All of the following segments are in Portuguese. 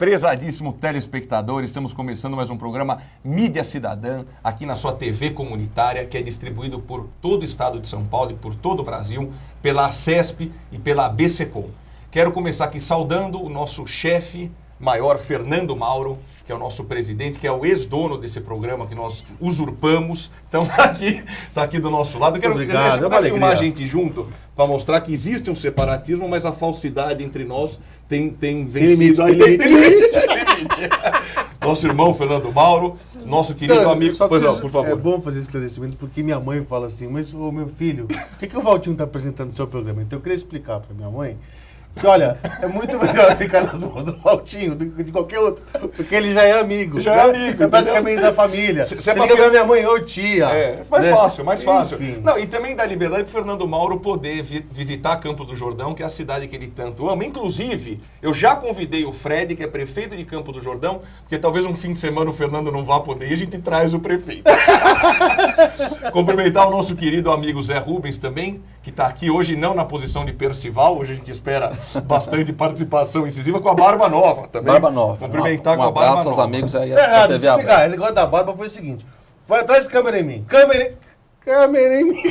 Prezadíssimo telespectador, estamos começando mais um programa Mídia Cidadã, aqui na sua TV comunitária, que é distribuído por todo o estado de São Paulo e por todo o Brasil, pela ACESP e pela ABSECOM. Quero começar aqui saudando o nosso chefe maior, Fernando Mauro, que é o nosso presidente, que é o ex-dono desse programa que nós usurpamos. Então tá aqui do nosso lado. Quero filmar a gente junto para mostrar que existe um separatismo, mas a falsidade entre nós tem vencido. Tem limite. Nosso irmão Fernando Mauro, nosso querido amigo. Pois não, por favor. É bom fazer esse esclarecimento porque minha mãe fala assim, mas ô, meu filho, por que o Valtinho está apresentando o seu programa? Então eu queria explicar para minha mãe. Que, olha, é muito melhor ficar nas mãos do Valtinho do que de qualquer outro, porque ele já é amigo. Já é amigo. É praticamente da família. Você liga pra minha mãe, ô tia. É, mais fácil. Enfim. Não, e também dá liberdade pro Fernando Mauro poder visitar Campos do Jordão, que é a cidade que ele tanto ama. Inclusive, eu já convidei o Fred, que é prefeito de Campos do Jordão, porque talvez um fim de semana o Fernando não vá poder e a gente traz o prefeito. Cumprimentar o nosso querido amigo Zé Rubens também, que está aqui hoje não na posição de Percival, hoje a gente espera bastante participação incisiva com a barba nova também. Barba nova. Cumprimentar com a barba abraço nova. aos amigos aí É, da deixa TV eu aberta. explicar. Esse negócio da barba foi o seguinte. Traz câmera em mim. Câmera em mim.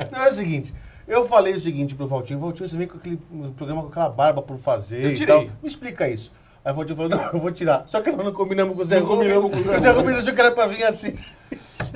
Não, é o seguinte. Eu falei o seguinte pro Valtinho. Valtinho, você vem com aquele programa com aquela barba por fazer Eu e tirei. tal. Me explica isso. Aí o Valtinho falou, não, eu vou tirar. Só que nós não combinamos com o Zé Não Rubens. combinamos com o Zé O Zé Rubens. Rubens achou que era pra vir assim.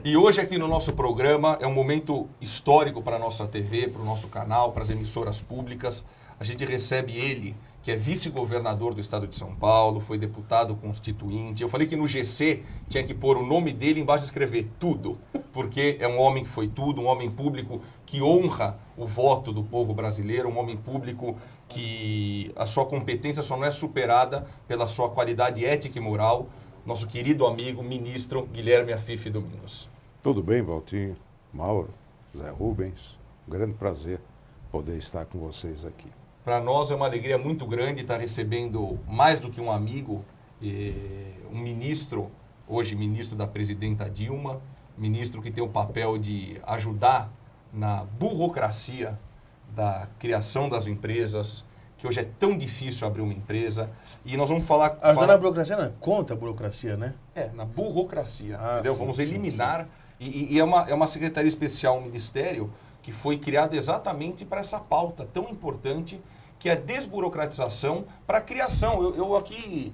E hoje aqui no nosso programa é um momento histórico para a nossa TV, para o nosso canal, para as emissoras públicas. A gente recebe ele, que é vice-governador do estado de São Paulo, foi deputado constituinte. Eu falei que no GC tinha que pôr o nome dele embaixo e escrever tudo, porque é um homem que foi tudo, um homem público que honra o voto do povo brasileiro, um homem público que a sua competência só não é superada pela sua qualidade ética e moral. Nosso querido amigo, ministro Guilherme Afife Domingos. Tudo bem, Valtinho, Mauro, Zé Rubens. Um grande prazer poder estar com vocês aqui. Para nós é uma alegria muito grande estar recebendo mais do que um amigo, um ministro, hoje ministro da presidenta Dilma, ministro que tem o papel de ajudar na burocracia da criação das empresas, que hoje é tão difícil abrir uma empresa. E nós vamos falar... Ajudar na burocracia não, contra a burocracia, né? Na burocracia, Ah, entendeu? sim, Vamos sim, eliminar. E é uma secretaria especial, um ministério, que foi criado exatamente para essa pauta tão importante, que é a desburocratização para a criação. Eu aqui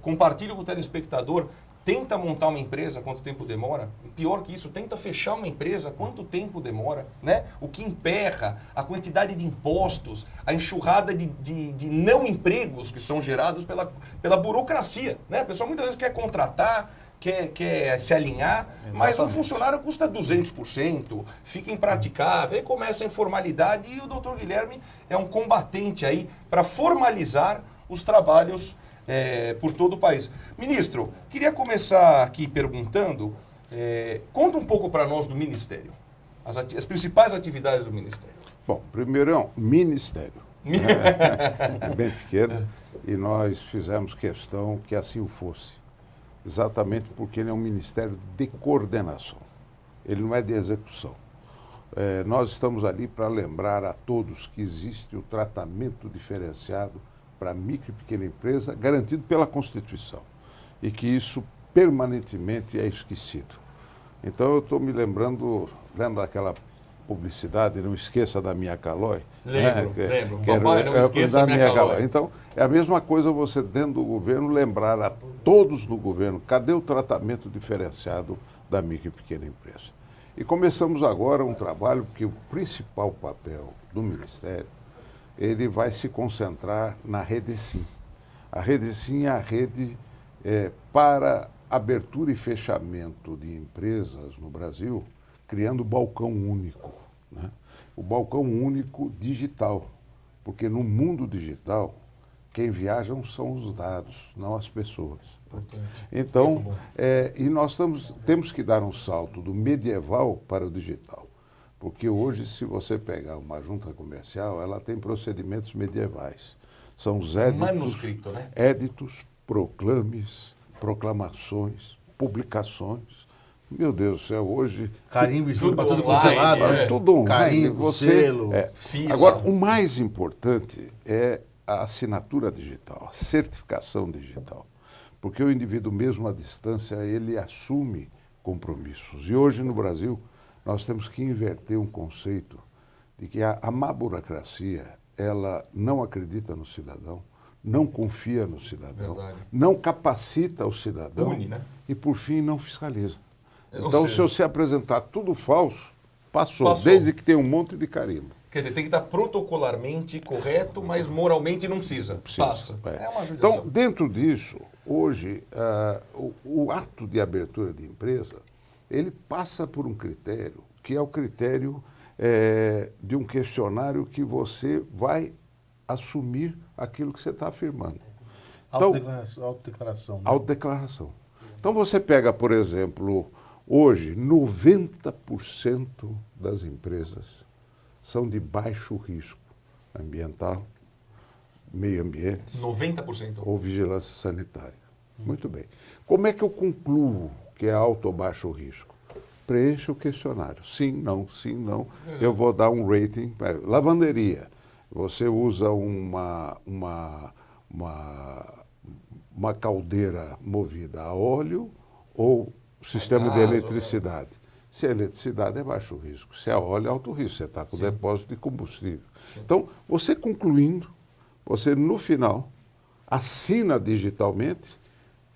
compartilho com o telespectador, tenta montar uma empresa, quanto tempo demora? Pior que isso, tenta fechar uma empresa, quanto tempo demora? Né? O que emperra, a quantidade de impostos, a enxurrada de não empregos que são gerados pela burocracia. Né? A pessoa muitas vezes quer contratar, quer se alinhar, mas um funcionário custa 200%, fica impraticável, aí começa a informalidade e o doutor Guilherme é um combatente aí para formalizar os trabalhos por todo o país. Ministro, queria começar aqui perguntando, conta um pouco para nós do Ministério, as principais atividades do Ministério. Bom, primeiro é um ministério. É bem pequeno e nós fizemos questão que assim o fosse. Exatamente porque ele é um ministério de coordenação. Ele não é de execução. Nós estamos ali para lembrar a todos que existe o tratamento diferenciado para a micro e pequena empresa, garantido pela Constituição, e que isso permanentemente é esquecido. Então eu estou me lembrando daquela publicidade, não esqueça da minha Calói. Lembro. Papai, não esqueça da minha Calói. Então, é a mesma coisa você dentro do governo lembrar a todos no governo, cadê o tratamento diferenciado da micro e pequena empresa? E começamos agora um trabalho que o principal papel do Ministério, ele vai se concentrar na Redecim. A Redecim é a rede para abertura e fechamento de empresas no Brasil, criando o balcão único, né? O balcão único digital, porque no mundo digital, quem viajam são os dados, não as pessoas. Okay. Então, e nós temos que dar um salto do medieval para o digital. Porque hoje, se você pegar uma junta comercial, ela tem procedimentos medievais. São os éditos, manuscrito, né? Éditos, proclames, proclamações, publicações. Meu Deus do céu, hoje... Carimbo, tudo para tudo online, quanto é lado. Tudo online. Carimbo, você, selo, Agora, o mais importante é a assinatura digital, a certificação digital. Porque o indivíduo mesmo à distância, ele assume compromissos. E hoje no Brasil, nós temos que inverter um conceito de que a má burocracia, ela não acredita no cidadão, não confia no cidadão, não capacita o cidadão. Pune, né? E, por fim, não fiscaliza. Ou Então, seja, se você apresentar tudo falso, passou, desde que tem um monte de carimbo. Quer dizer, tem que estar protocolarmente correto, mas moralmente não precisa. Passa. É uma judiação. Então, dentro disso, hoje, o ato de abertura de empresa, ele passa por um critério, que é o critério de um questionário que você vai assumir aquilo que você está afirmando. Então, autodeclaração. Né? Autodeclaração. Então, você pega, por exemplo, hoje, 90% das empresas são de baixo risco ambiental, meio ambiente 90%. ou vigilância sanitária. Muito bem. Como é que eu concluo que é alto ou baixo risco? Preencha o questionário. Sim, não, sim, não. Eu vou dar um rating. Lavanderia. Você usa uma caldeira movida a óleo ou sistema de eletricidade? Se é eletricidade, é baixo risco. Se é óleo, é alto risco. Você está com depósito de combustível. Então, você concluindo, você no final assina digitalmente,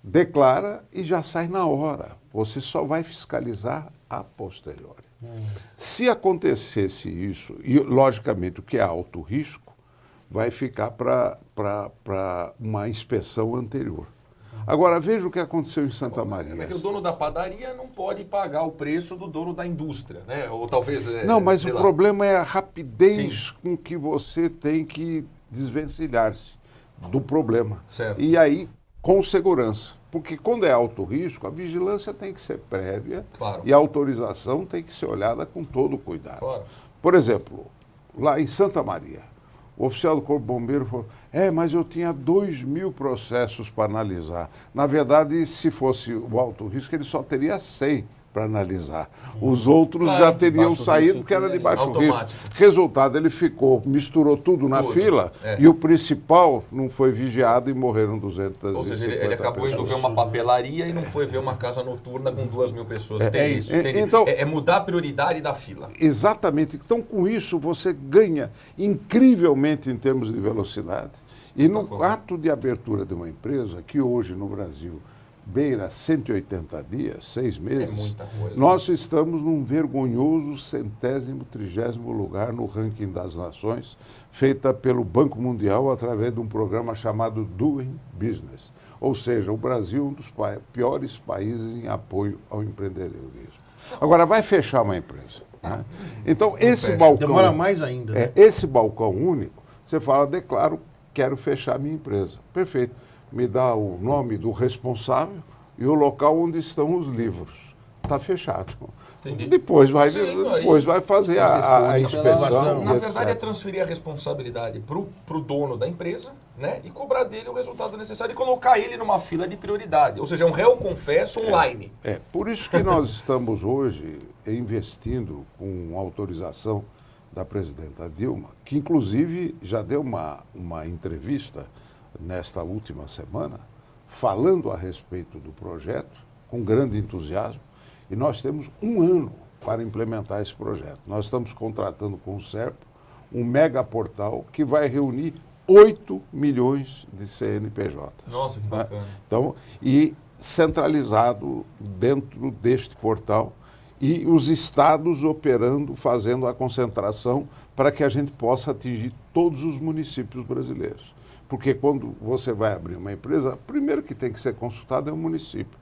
declara e já sai na hora. Você só vai fiscalizar a posteriori. Se acontecesse isso, e logicamente o que é alto risco, vai ficar para uma inspeção anterior. Agora, veja o que aconteceu em Santa Maria. Mas o dono da padaria não pode pagar o preço do dono da indústria, né? Ou talvez... Não, mas o problema é a rapidez com que você tem que desvencilhar-se do problema. Certo. E aí, com segurança. Porque quando é alto risco, a vigilância tem que ser prévia e a autorização tem que ser olhada com todo cuidado. Claro. Por exemplo, lá em Santa Maria, o oficial do Corpo Bombeiro falou, mas eu tinha 2.000 processos para analisar. Na verdade, se fosse o alto risco, ele só teria 100 para analisar. Os outros já teriam saído porque era de baixo risco. Resultado, ele misturou tudo na fila e o principal não foi vigiado e morreram 250 Ou seja, ele acabou indo ver uma papelaria e não foi ver uma casa noturna com 2.000 pessoas. Tem isso. Então, é mudar a prioridade da fila. Exatamente. Então, com isso, você ganha incrivelmente em termos de velocidade. E no ato de abertura de uma empresa, que hoje no Brasil beira 180 dias, 6 meses, é muita coisa, nós estamos num vergonhoso 130º lugar no ranking das nações, feita pelo Banco Mundial através de um programa chamado Doing Business. Ou seja, o Brasil é um dos piores países em apoio ao empreendedorismo. Agora, vai fechar uma empresa. Né? Então, esse balcão... Demora mais ainda. Né? Esse balcão único, você fala, declaro, quero fechar minha empresa. Perfeito. Me dá o nome do responsável e o local onde estão os livros. Está fechado. Entendi. Depois vai fazer a inspeção. Na verdade, é transferir a responsabilidade para o dono da empresa, né, e cobrar dele o resultado necessário e colocar ele numa fila de prioridade. Ou seja, é um réu confesso online. Por isso que nós estamos hoje investindo com autorização da presidenta Dilma, que inclusive já deu uma entrevista nesta última semana, falando a respeito do projeto, com grande entusiasmo, e nós temos 1 ano para implementar esse projeto. Nós estamos contratando com o SERPO um megaportal que vai reunir 8 milhões de CNPJ. Nossa, que bacana. Né? Então, e centralizado dentro deste portal, e os estados operando, fazendo a concentração para que a gente possa atingir todos os municípios brasileiros. Porque quando você vai abrir uma empresa, primeiro que tem que ser consultado é o município.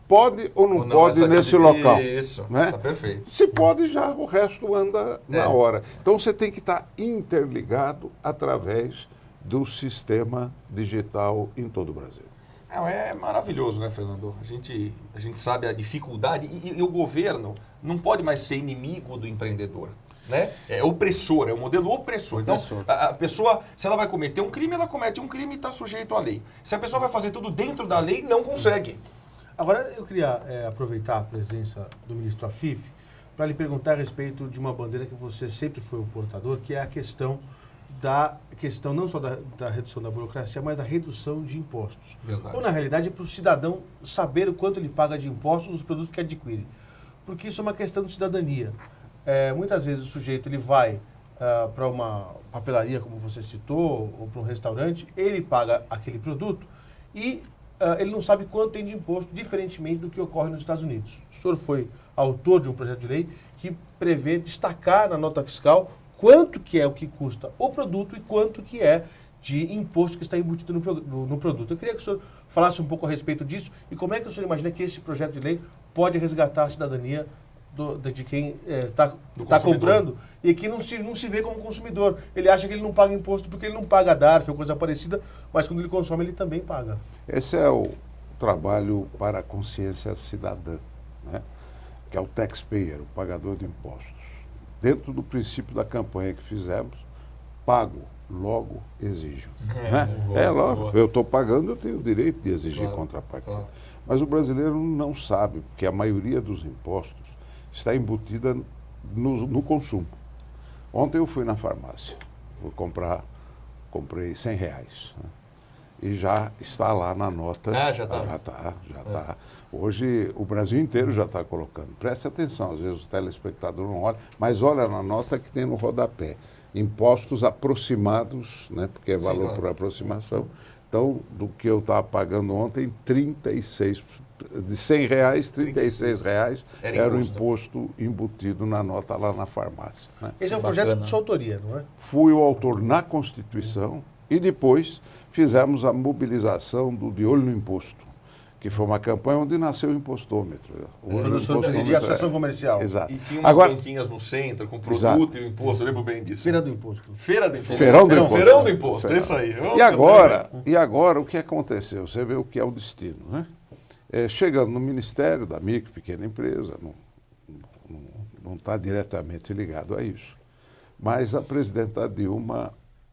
Pode ou não pode nesse local. Isso, né? Está perfeito. Se pode, já o resto anda na hora. Então você tem que estar interligado através do sistema digital em todo o Brasil. É maravilhoso, né, Fernando? A gente sabe a dificuldade e o governo não pode mais ser inimigo do empreendedor. Né? É opressor, é um modelo opressor. Então, a pessoa, se ela vai cometer um crime, ela comete um crime e está sujeito à lei. Se a pessoa vai fazer tudo dentro da lei, não consegue. Agora, eu queria aproveitar a presença do ministro Afif para lhe perguntar a respeito de uma bandeira que você sempre foi o portador, que é a questão da questão não só da redução da burocracia, mas da redução de impostos. Verdade. Ou, na realidade, é para o cidadão saber o quanto ele paga de impostos nos produtos que adquire. Porque isso é uma questão de cidadania. Muitas vezes o sujeito ele vai para uma papelaria, como você citou, ou para um restaurante, ele paga aquele produto e ele não sabe quanto tem de imposto, diferentemente do que ocorre nos Estados Unidos. O senhor foi autor de um projeto de lei que prevê destacar na nota fiscal quanto que é o que custa o produto e quanto que é de imposto que está embutido no produto. Eu queria que o senhor falasse um pouco a respeito disso e como é que o senhor imagina que esse projeto de lei pode resgatar a cidadania de quem está comprando e que não se vê como consumidor. Ele acha que ele não paga imposto porque ele não paga DARF ou coisa parecida, mas quando ele consome ele também paga. Esse é o trabalho para a consciência cidadã, né? Que é o taxpayer, o pagador de impostos. Dentro do princípio da campanha que fizemos, pago, logo exijo. Né? Lógico, eu estou pagando, eu tenho o direito de exigir contrapartida. Claro. Mas o brasileiro não sabe, porque a maioria dos impostos está embutida no consumo. Ontem eu fui na farmácia, comprei R$100, né? E já está lá na nota. Já está. Já está. Hoje o Brasil inteiro já está colocando. Preste atenção, às vezes o telespectador não olha, mas olha na nota que tem no rodapé. Impostos aproximados, né? Porque é valor por aproximação. Então, do que eu estava pagando ontem, 36%. De R$100, R$36 era o imposto embutido na nota lá na farmácia. Né? Esse é um projeto de sua autoria, não é? Fui o autor na Constituição e depois fizemos a mobilização do De Olho no Imposto, que foi uma campanha onde nasceu o impostômetro. O senhor presidia a Associação Comercial. Exato. E tinha umas banquinhas no centro com produto exato. E o imposto, eu lembro bem disso. Feira do Imposto. Feira do Imposto. Feirão do Imposto, é isso aí. E agora o que aconteceu? Você vê o que é o destino, né? Chegando no Ministério da Micro, pequena empresa, não está diretamente ligado a isso. Mas a presidenta Dilma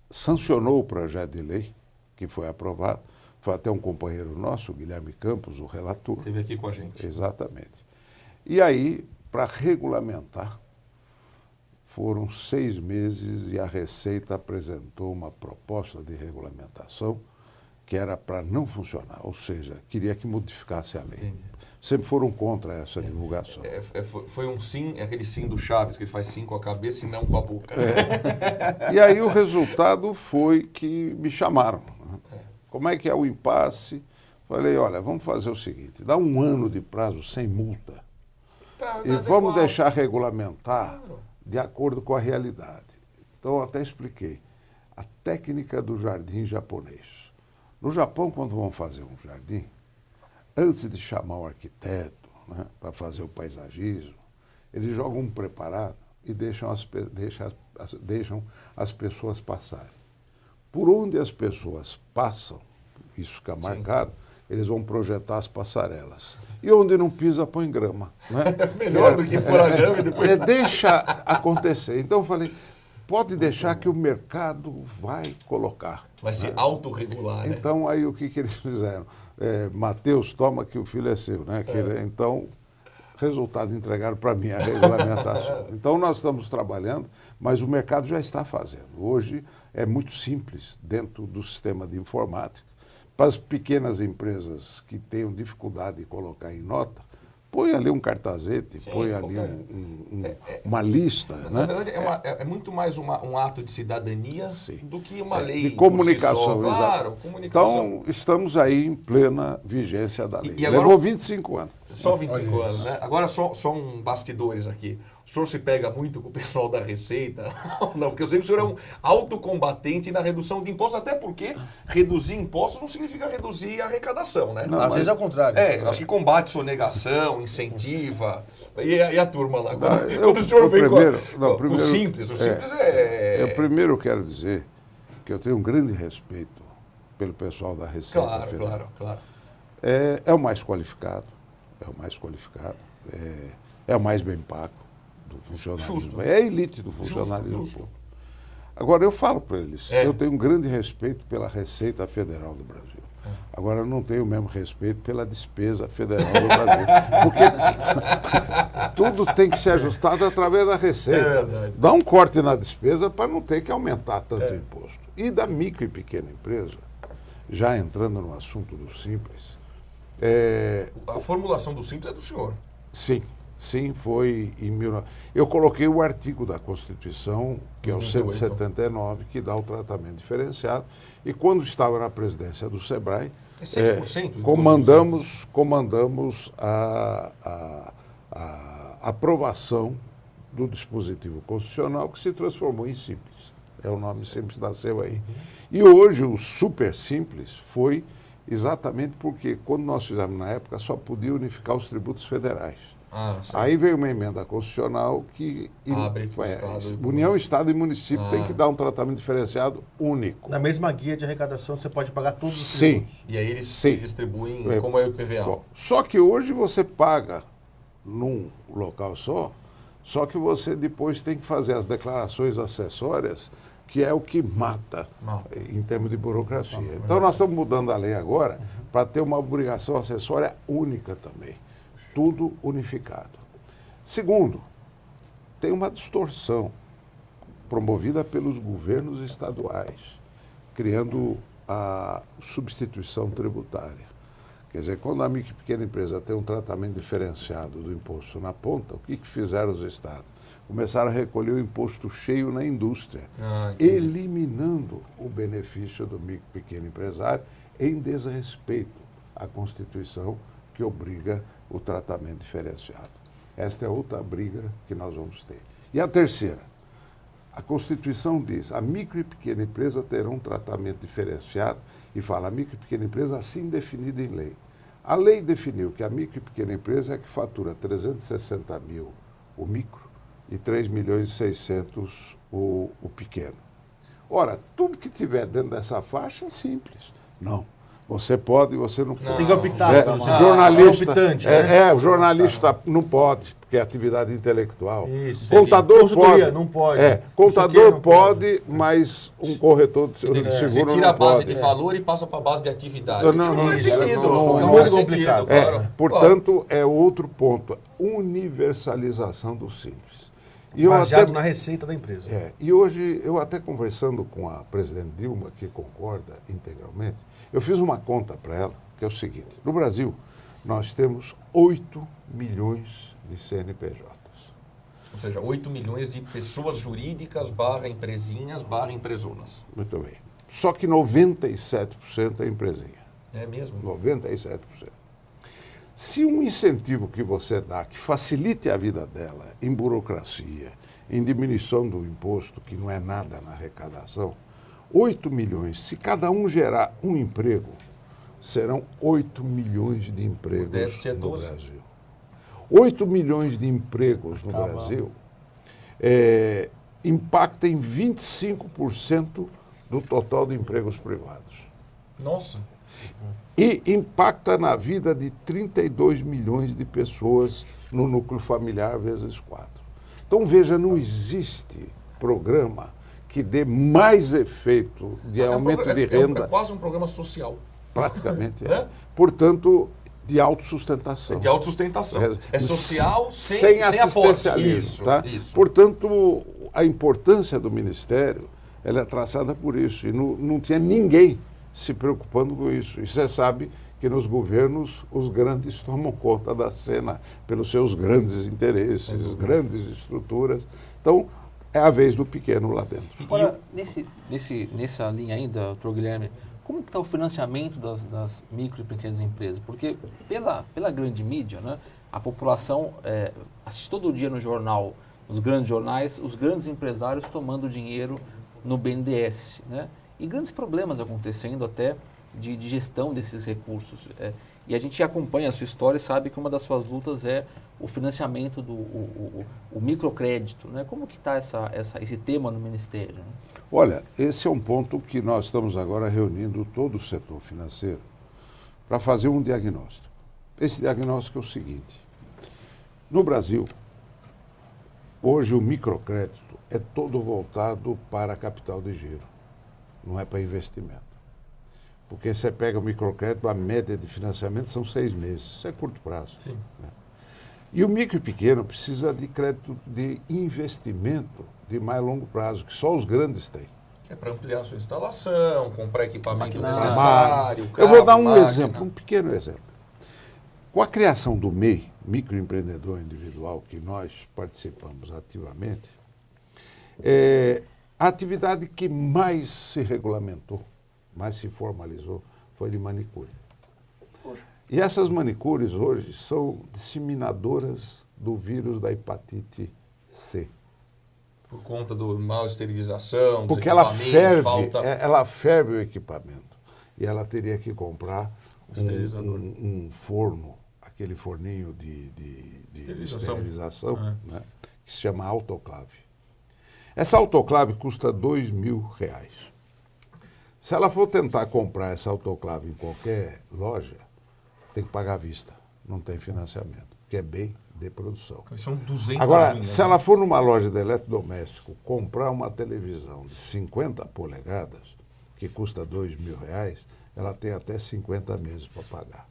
sancionou o projeto de lei, que foi aprovado. Foi até um companheiro nosso, o Guilherme Campos, o relator. Esteve aqui com a gente. Exatamente. E aí, para regulamentar, foram 6 meses e a Receita apresentou uma proposta de regulamentação que era para não funcionar, ou seja, queria que modificasse a lei. Entendi. Sempre foram contra essa divulgação. Foi um sim, aquele sim do Chaves, que ele faz sim com a cabeça e não com a boca. E aí o resultado foi que me chamaram. Né? Como é que é o impasse? Falei, olha, vamos fazer o seguinte, dá 1 ano de prazo sem multa e vamos deixar regulamentar de acordo com a realidade. Então, eu até expliquei. A técnica do jardim japonês. No Japão, quando vão fazer um jardim, antes de chamar o arquiteto, né, para fazer o paisagismo, eles jogam um preparado e deixam as pessoas passarem. Por onde as pessoas passam, isso fica marcado, eles vão projetar as passarelas. E onde não pisa, põe grama. Né? Melhor do que pôr a grama e depois... Deixa acontecer. Então eu falei, pode deixar que o mercado vai colocar. Vai se autorregular, né? Então, aí o que eles fizeram? Mateus, toma que o filho é seu, né? Então, resultado, entregaram para mim a regulamentação. Então, nós estamos trabalhando, mas o mercado já está fazendo. Hoje é muito simples dentro do sistema de informática. Para as pequenas empresas que tenham dificuldade de colocar em nota, põe ali um cartazete, põe ali uma lista. Na né? verdade, é muito mais um ato de cidadania do que uma lei de comunicação. Si claro, comunicação. Então, estamos aí em plena vigência da lei. E agora, levou 25 anos. Só 25 anos, né? Agora, só um bastidores aqui. O senhor se pega muito com o pessoal da Receita? Não, porque eu sei que o senhor é um autocombatente na redução de impostos, até porque reduzir impostos não significa reduzir a arrecadação, né? Não, às vezes é o contrário. Acho que combate sonegação, incentiva. E a turma lá? Quando o senhor vem o simples, Eu primeiro quero dizer que eu tenho um grande respeito pelo pessoal da Receita Federal. Claro. É o mais qualificado, é o mais bem pago do funcionalismo. Justo. É a elite do funcionalismo público. Agora, eu falo para eles, eu tenho um grande respeito pela Receita Federal do Brasil. Agora, não tenho o mesmo respeito pela despesa federal do Brasil. Porque tudo tem que ser ajustado através da receita. Dá um corte na despesa para não ter que aumentar tanto imposto. E da micro e pequena empresa, já entrando no assunto do Simples... A formulação do Simples é do senhor. Sim, foi em 19... Eu coloquei o artigo da Constituição, que é o 179, que dá o tratamento diferenciado. E quando estava na presidência do SEBRAE, 6%, comandamos a aprovação do dispositivo constitucional que se transformou em Simples. O nome Simples nasceu aí. E hoje o Super Simples foi exatamente porque, quando nós fizemos na época, só podia unificar os tributos federais. Aí veio uma emenda constitucional que União, Estado e município tem que dar um tratamento diferenciado único. Na mesma guia de arrecadação você pode pagar todos os tributos. E aí eles se distribuem como é o IPVA. Bom, só que hoje você paga num local só que você depois tem que fazer as declarações acessórias, que é o que mata em termos de burocracia. Então nós estamos mudando a lei agora para ter uma obrigação acessória única também. Tudo unificado. Segundo, tem uma distorção promovida pelos governos estaduais, criando a substituição tributária. Quer dizer, quando a micro e pequena empresa tem um tratamento diferenciado do imposto na ponta, o que fizeram os estados? Começaram a recolher o imposto cheio na indústria, eliminando o benefício do micro e pequeno empresário em desrespeito à Constituição, que obriga o tratamento diferenciado. Esta é outra briga que nós vamos ter. E a terceira, a Constituição diz, a micro e pequena empresa terão um tratamento diferenciado e fala a micro e pequena empresa assim definida em lei. A lei definiu que a micro e pequena empresa é que fatura 360 mil o micro e 3 milhões e 600 o pequeno. Ora, tudo que tiver dentro dessa faixa é simples. Não. Você pode e você não pode. Tem que optar. O jornalista não pode, porque é atividade intelectual. Isso. Contador pode. Não pode. Contador pode, mas um corretor de seguro você tira a base de valor e passa para a base de atividade. Não faz sentido. Não é complicado. Portanto, é outro ponto. Universalização do Simples. Baseado na receita da empresa. E hoje, eu até conversando com a presidente Dilma, que concorda integralmente, eu fiz uma conta para ela, que é o seguinte, no Brasil, nós temos 8 milhões de CNPJs. Ou seja, 8 milhões de pessoas jurídicas, empresinhas, empresonas. Muito bem. Só que 97% é empresinha. É mesmo? 97%. Se um incentivo que você dá, que facilite a vida dela em burocracia, em diminuição do imposto, que não é nada na arrecadação, 8 milhões, se cada um gerar um emprego, serão 8 milhões de empregos no Brasil. 8 milhões de empregos no Brasil impacta em 25% do total de empregos privados. Nossa! E impacta na vida de 32 milhões de pessoas no núcleo familiar vezes 4. Então, veja, não existe programa que dê mais efeito de aumento de renda. É quase um programa social. Praticamente é. Portanto, de autossustentação. De autossustentação. É social sem assistencialismo. Isso, tá? Isso. Portanto, a importância do Ministério ela é traçada por isso. E não tinha ninguém se preocupando com isso. E você sabe que nos governos os grandes tomam conta da cena pelos seus grandes interesses, grandes estruturas. Então, é a vez do pequeno lá dentro. Agora, nessa linha ainda, doutor Guilherme, como está o financiamento das micro e pequenas empresas? Porque pela grande mídia, né, a população assiste todo dia no jornal, nos grandes jornais, os grandes empresários tomando dinheiro no BNDES, né? E grandes problemas acontecendo até de gestão desses recursos. E a gente acompanha a sua história e sabe que uma das suas lutas é o financiamento o microcrédito, né? Como que está esse tema no Ministério? Né? Olha, esse é um ponto que nós estamos agora reunindo todo o setor financeiro para fazer um diagnóstico. Esse diagnóstico é o seguinte: no Brasil, hoje o microcrédito é todo voltado para capital de giro, não é para investimento. Porque você pega o microcrédito, a média de financiamento são 6 meses. Isso é curto prazo. Sim. Né? E o micro e pequeno precisa de crédito de investimento de mais longo prazo, que só os grandes têm. É para ampliar a sua instalação, comprar equipamento Maquinário. necessário. Eu vou dar um máquina. exemplo, um pequeno exemplo. Com a criação do MEI, microempreendedor individual, que nós participamos ativamente, a atividade que mais se regulamentou, mais se formalizou, foi de manicure. Poxa. E essas manicures hoje são disseminadoras do vírus da hepatite C. Por conta do mal esterilização, dos Porque ela equipamentos, ela ferve o equipamento. E ela teria que comprar Esterilizador. um forno, aquele forninho de esterilização, né, que se chama autoclave. Essa autoclave custa R$2.000. Se ela for tentar comprar essa autoclave em qualquer loja, tem que pagar à vista. Não tem financiamento, porque é bem de produção. São 200 Agora, unhas, se ela for numa loja de eletrodoméstico comprar uma televisão de 50 polegadas, que custa R$2.000, ela tem até 50 meses para pagar.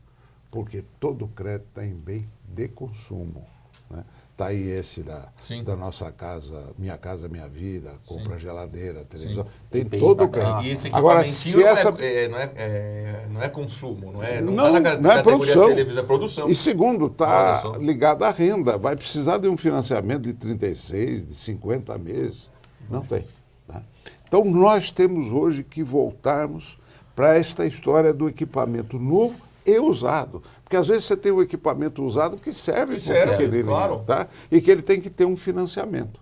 Porque todo crédito está em bem de consumo. Né? Tá aí esse da nossa casa, Minha Casa Minha Vida, compra geladeira, televisão, tem Bem todo o bacana. crédito. E esse Agora, equipamentinho se essa... não é consumo, não é Não, tá na não é categoria produção. televisão, é produção. E segundo, Olha está só. ligado à renda. Vai precisar de um financiamento de 36, de 50 meses. Não tem. Tá? Então, nós temos hoje que voltarmos para esta história do equipamento novo e usado. Porque às vezes você tem um equipamento usado que serve para aquele, claro. tá? E que ele tem que ter um financiamento.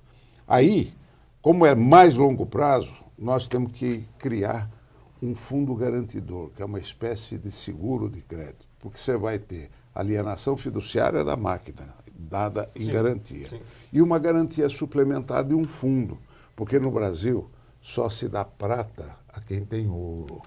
Aí, como é mais longo prazo, nós temos que criar um fundo garantidor, que é uma espécie de seguro de crédito, porque você vai ter alienação fiduciária da máquina, dada em garantia, sim. e uma garantia suplementar de um fundo, porque no Brasil só se dá prata a quem tem ouro.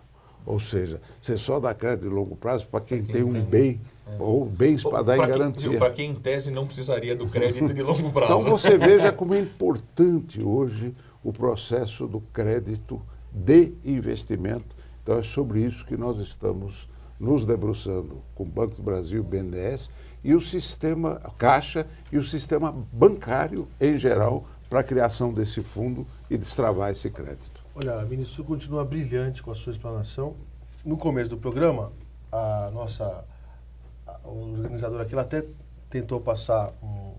Ou seja, você só dá crédito de longo prazo para quem tem um bem, ou bens para dar em garantia. Para quem, em tese, não precisaria do crédito de longo prazo. Então você veja como é importante hoje o processo do crédito de investimento. Então é sobre isso que nós estamos nos debruçando com o Banco do Brasil, o BNDES, e o sistema Caixa e o sistema bancário em geral para a criação desse fundo e destravar esse crédito. Olha, ministro, o senhor continua brilhante com a sua explanação. No começo do programa, o organizador aqui ela até tentou passar um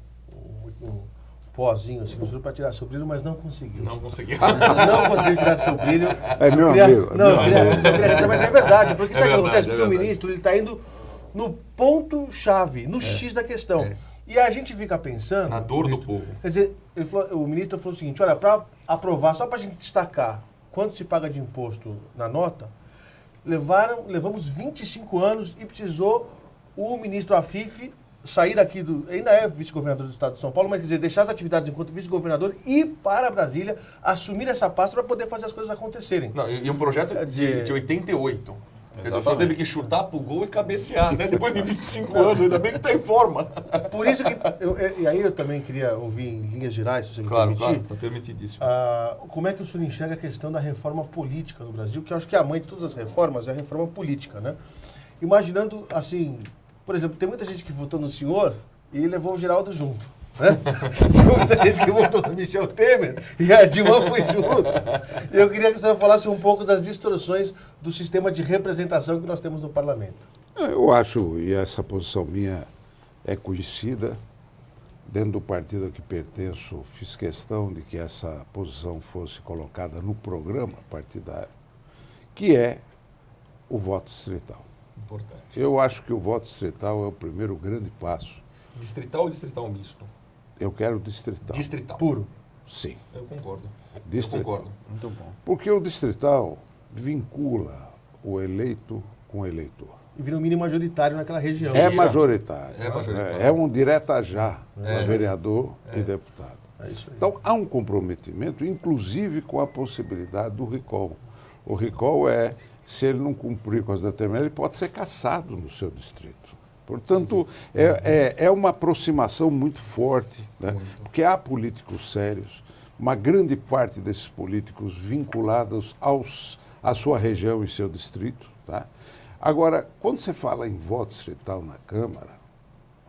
pozinho assim no senhor para tirar seu brilho, mas não conseguiu. Não conseguiu. Não conseguiu tirar seu brilho. É meu amigo. Não, eu queria dizer, mas é verdade. Porque sabe o que acontece? Porque o verdade. ministro ele está indo no ponto-chave, no X da questão. E a gente fica pensando... Na dor do ministro, povo. Quer dizer, o ministro falou o seguinte, olha, para aprovar, só para a gente destacar quanto se paga de imposto na nota, levamos 25 anos e precisou o ministro Afif sair daqui ainda é vice-governador do estado de São Paulo, mas quer dizer, deixar as atividades enquanto vice-governador e ir para Brasília, assumir essa pasta para poder fazer as coisas acontecerem. Não, e um projeto de 88. Então só teve que chutar pro gol e cabecear, né? Depois de 25 anos, ainda bem que tá em forma. Por isso que... E aí eu também queria ouvir em linhas gerais, se você me Claro, permitir. está permitidíssimo. Como é que o senhor enxerga a questão da reforma política no Brasil? Que eu acho que a mãe de todas as reformas é a reforma política, né? Imaginando, assim... Por exemplo, tem muita gente que votou no senhor e levou o Geraldo junto. Né? Tem muita gente que votou no Michel Temer e a Dilma foi junto. Eu queria que o senhor falasse um pouco das distorções do sistema de representação que nós temos no parlamento. Eu acho, e essa posição minha é conhecida, dentro do partido a que pertenço, fiz questão de que essa posição fosse colocada no programa partidário, que é o voto distrital. Importante. Eu acho que o voto distrital é o primeiro grande passo. Distrital ou distrital misto? Eu quero distrital. Distrital. Puro. Sim, Eu concordo. distrital. Eu concordo. Muito bom. Porque o distrital vincula o eleito com o eleitor. E vira um mini majoritário naquela região. É Vira. majoritário. É majoritário. É um direta já, vereador e deputado. É isso aí. Então, há um comprometimento, inclusive com a possibilidade do recall. O recall é, se ele não cumprir com as determinadas, ele pode ser cassado no seu distrito. Portanto, é uma aproximação muito forte, né? Porque há políticos sérios, uma grande parte desses políticos vinculados à sua região e seu distrito, Tá? Agora, quando você fala em voto distrital na Câmara,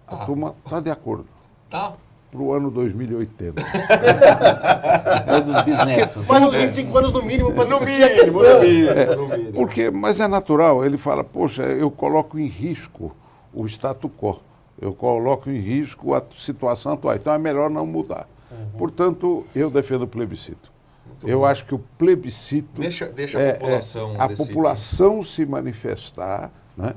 a turma está de acordo. Tá? Para o ano 2080. É dos bisnetos. Mais uns 25 anos no mínimo para No discutir a mínimo, questão. no mínimo. Porque, mas é natural, ele fala, poxa, eu coloco em risco o status quo, eu coloco em risco a situação atual, então é melhor não mudar. Portanto, eu defendo o plebiscito. Eu acho que o plebiscito... Deixa a população a decidir. população se manifestar, né?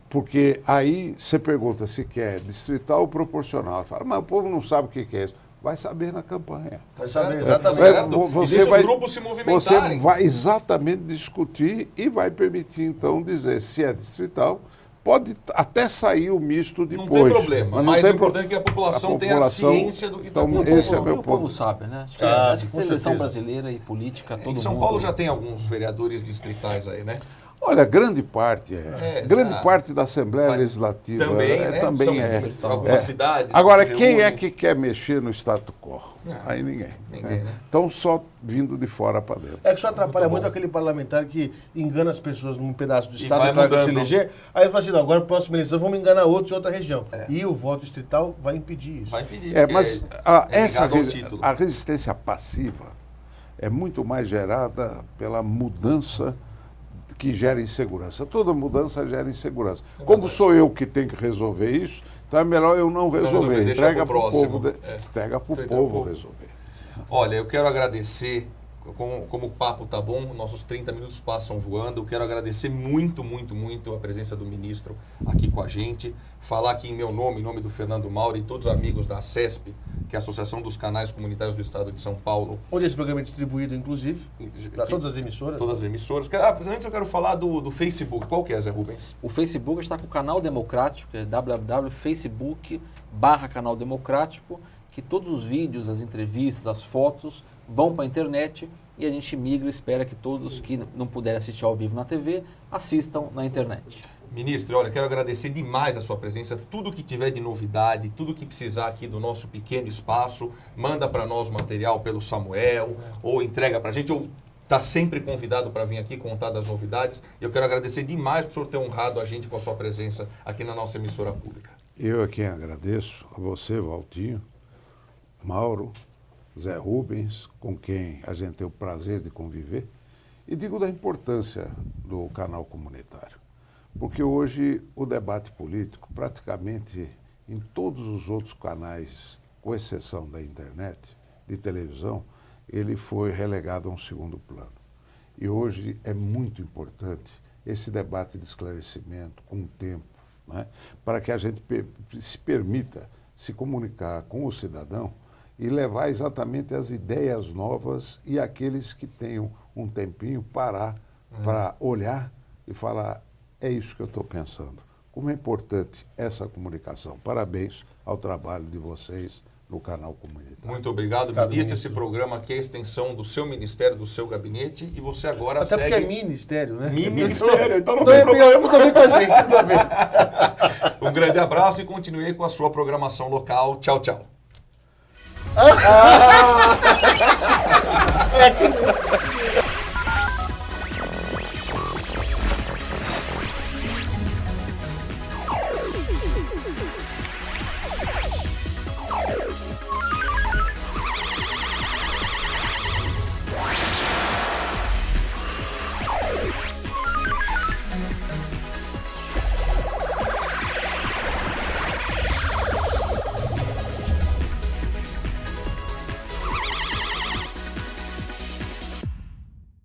Porque aí você pergunta se quer distrital ou proporcional. Fala, mas o povo não sabe o que é isso. Vai saber na campanha. Vai saber, Tá exatamente. certo? Você E deixa vai, os grupos se você movimentarem. vai exatamente discutir e vai permitir, então, dizer se é distrital. Pode até sair o misto depois. Não tem problema. mas O não mais tem importante é que a população tenha população- ciência do que está então, acontecendo. esse é meu o povo ponto. sabe, né? Acho que, Ah, acho que com seleção certeza. brasileira e política, todo Em mundo... São Paulo já tem alguns vereadores distritais aí, né? Olha, grande parte grande parte da Assembleia Vai- Legislativa Também, né? também São é. algumas cidades Agora, se quem é reúnem. que quer mexer no status quo? Aí ninguém. Ninguém, né? Então, só vindo de fora para dentro. É que isso atrapalha muito aquele parlamentar que engana as pessoas num pedaço do E estado vai para mudando. se eleger. Aí ele fala assim, não, agora próxima eleição vamos enganar outros em outra região. E o voto distrital vai impedir isso. Vai impedir. É, porque mas é ligado ao título. a resistência passiva é muito mais gerada pela mudança que gera insegurança. Toda mudança gera insegurança. Como sou eu que tenho que resolver isso, então é melhor eu não resolver. resolver, deixa Entrega pro para o próximo. povo, É. entrega para o Entrega povo pro povo. resolver. Olha, eu quero agradecer, como o papo tá bom, nossos 30 minutos passam voando, eu quero agradecer muito, muito, muito a presença do ministro aqui com a gente, falar aqui em meu nome, em nome do Fernando Mauro e todos os amigos da ACESP, que é a Associação dos Canais Comunitários do Estado de São Paulo. Onde esse programa é distribuído, inclusive, para todas as emissoras. Todas as emissoras. Antes eu quero falar do Facebook. Qual que é, Zé Rubens? O Facebook está com o canal democrático, é www.facebook.com/canal democrático, que todos os vídeos, as entrevistas, as fotos vão para a internet e a gente migra e espera que todos que não puderem assistir ao vivo na TV, assistam na internet. Ministro, olha, quero agradecer demais a sua presença. Tudo que tiver de novidade, tudo que precisar aqui do nosso pequeno espaço, manda para nós o material pelo Samuel, ou entrega para a gente, ou está sempre convidado para vir aqui contar das novidades. Eu quero agradecer demais por o senhor ter honrado a gente com a sua presença aqui na nossa emissora pública. Eu é quem agradeço, a você, Valtinho, Mauro, Zé Rubens, com quem a gente tem o prazer de conviver, e digo da importância do canal comunitário. Porque hoje o debate político, praticamente em todos os outros canais, com exceção da internet, de televisão, ele foi relegado a um segundo plano. E hoje é muito importante esse debate de esclarecimento com o tempo, né, para que a gente se permita se comunicar com o cidadão e levar exatamente as ideias novas e aqueles que tenham um tempinho parar para olhar e falar, é isso que eu estou pensando. Como é importante essa comunicação. Parabéns ao trabalho de vocês no canal comunitário. Muito obrigado, Obrigado, ministro. ministro. Esse programa aqui é a extensão do seu ministério, do seu gabinete, e você agora Até segue... porque é ministério, né? Ministério, então não Então tem é problema. tudo a ver com a gente, tudo a ver. Um grande abraço e continue com a sua programação local. Tchau, tchau. É que...